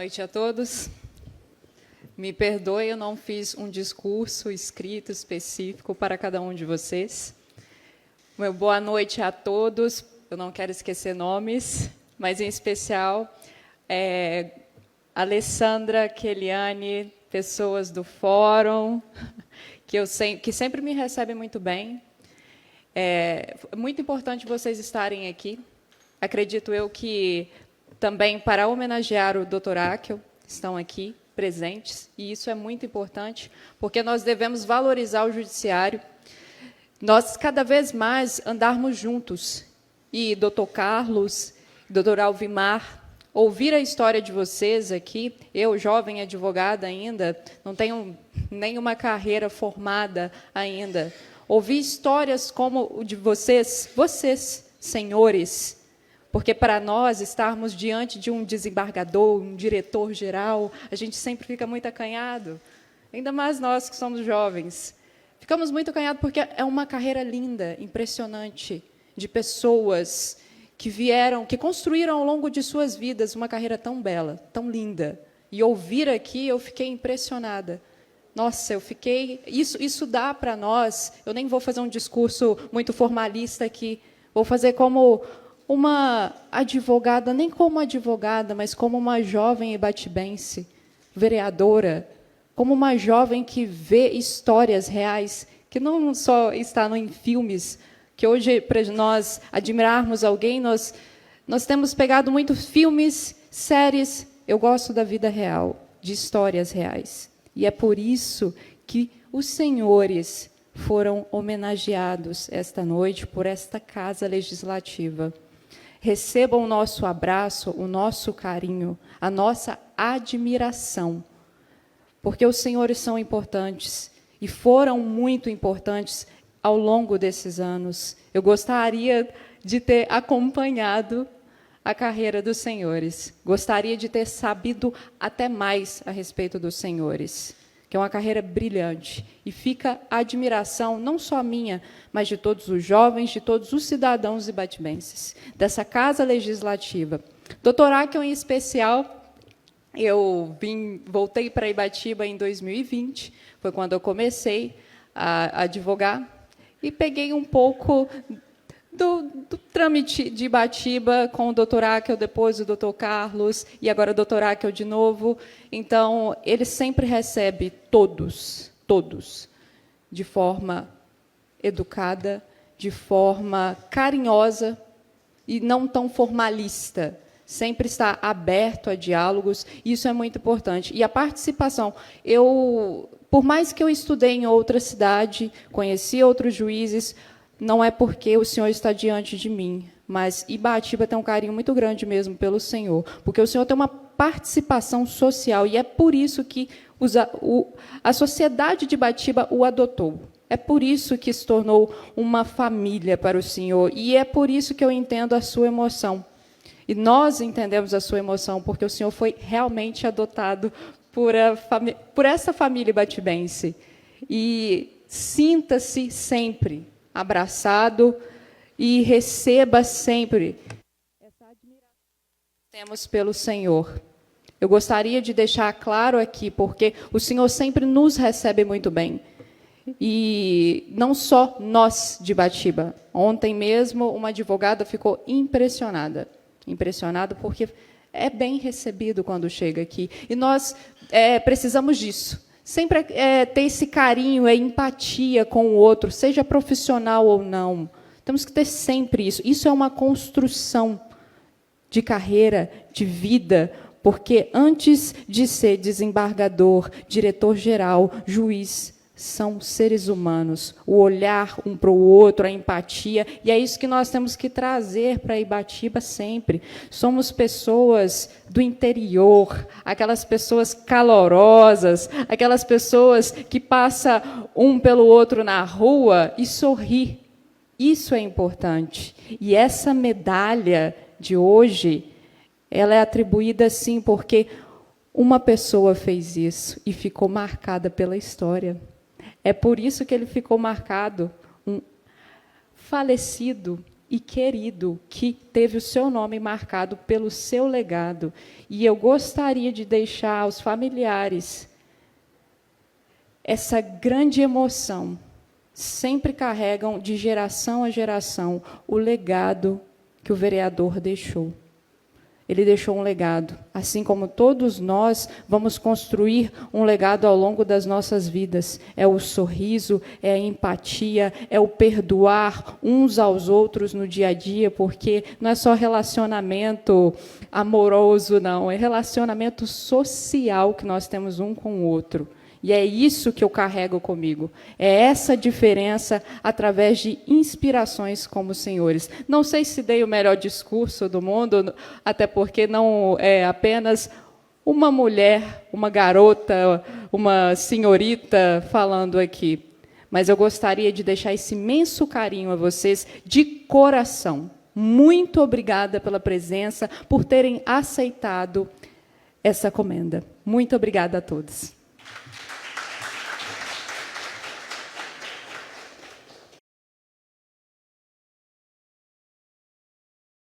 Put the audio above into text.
noite a todos. Me perdoe, eu não fiz um discurso escrito específico para cada um de vocês. Meu boa noite a todos. Eu não quero esquecer nomes, mas em especial Alessandra, Keliane, pessoas do fórum, que sempre me recebem muito bem. É muito importante vocês estarem aqui. Acredito eu que também para homenagear o Dr. Áquel, estão aqui presentes, e isso é muito importante, porque nós devemos valorizar o judiciário, nós cada vez mais andarmos juntos. E Dr. Carlos, Dr. Alvimar, ouvir a história de vocês aqui, eu, jovem advogada ainda, não tenho nenhuma carreira formada ainda, ouvir histórias como o de vocês, senhores, porque para nós estarmos diante de um desembargador, um diretor-geral, a gente sempre fica muito acanhado, ainda mais nós que somos jovens. Ficamos muito acanhados porque é uma carreira linda, impressionante, de pessoas que vieram, que construíram ao longo de suas vidas uma carreira tão bela, tão linda. E ouvir aqui, eu fiquei impressionada. Nossa, eu fiquei... Isso dá para nós... Eu nem vou fazer um discurso muito formalista aqui. Vou fazer como uma advogada, nem como advogada, mas como uma jovem ibatibense, vereadora, como uma jovem que vê histórias reais, que não só está em filmes, que hoje, para nós admirarmos alguém, nós temos pegado muitos filmes, séries. Eu gosto da vida real, de histórias reais. E é por isso que os senhores foram homenageados esta noite por esta Casa Legislativa. Recebam o nosso abraço, o nosso carinho, a nossa admiração, porque os senhores são importantes e foram muito importantes ao longo desses anos. Eu gostaria de ter acompanhado a carreira dos senhores. Gostaria de ter sabido até mais a respeito dos senhores, que é uma carreira brilhante. E fica a admiração, não só minha, mas de todos os jovens, de todos os cidadãos ibatibenses, dessa Casa Legislativa. Dr. Áquel, em especial, eu voltei para Ibatiba em 2020, foi quando eu comecei a advogar, e peguei um pouco do trâmite de Ibatiba com o Dr. Áquel, depois o Dr. Carlos, e agora o Dr. Áquel de novo. Então, ele sempre recebe todos, de forma educada, de forma carinhosa e não tão formalista. Sempre está aberto a diálogos, isso é muito importante. E a participação, por mais que eu estudei em outra cidade, conheci outros juízes, não é porque o senhor está diante de mim, mas Ibatiba tem um carinho muito grande mesmo pelo senhor, porque o senhor tem uma participação social, e é por isso que a sociedade de Ibatiba o adotou. É por isso que se tornou uma família para o senhor, e é por isso que eu entendo a sua emoção. E nós entendemos a sua emoção, porque o senhor foi realmente adotado por essa família ibatibense. E sinta-se sempre abraçado e receba sempre essa admiração que temos pelo Senhor. Eu gostaria de deixar claro aqui, porque o Senhor sempre nos recebe muito bem. E não só nós de Ibatiba. Ontem mesmo, uma advogada ficou impressionada porque é bem recebido quando chega aqui. E nós precisamos disso. Sempre ter esse carinho, empatia com o outro, seja profissional ou não. Temos que ter sempre isso. Isso é uma construção de carreira, de vida, porque antes de ser desembargador, diretor-geral, juiz, são seres humanos. O olhar um para o outro, a empatia, e é isso que nós temos que trazer para Ibatiba sempre. Somos pessoas do interior, aquelas pessoas calorosas, aquelas pessoas que passam um pelo outro na rua e sorri. Isso é importante. E essa medalha de hoje, ela é atribuída, sim, porque uma pessoa fez isso e ficou marcada pela história. É por isso que ele ficou marcado, um falecido e querido, que teve o seu nome marcado pelo seu legado. E eu gostaria de deixar aos familiares essa grande emoção. Sempre carregam, de geração a geração, o legado que o vereador deixou. Ele deixou um legado, assim como todos nós vamos construir um legado ao longo das nossas vidas. É o sorriso, é a empatia, é o perdoar uns aos outros no dia a dia, porque não é só relacionamento amoroso, não, é relacionamento social que nós temos um com o outro. E é isso que eu carrego comigo. É essa diferença através de inspirações como os senhores. Não sei se dei o melhor discurso do mundo, até porque não é apenas uma mulher, uma garota, uma senhorita falando aqui. Mas eu gostaria de deixar esse imenso carinho a vocês de coração. Muito obrigada pela presença, por terem aceitado essa comenda. Muito obrigada a todos.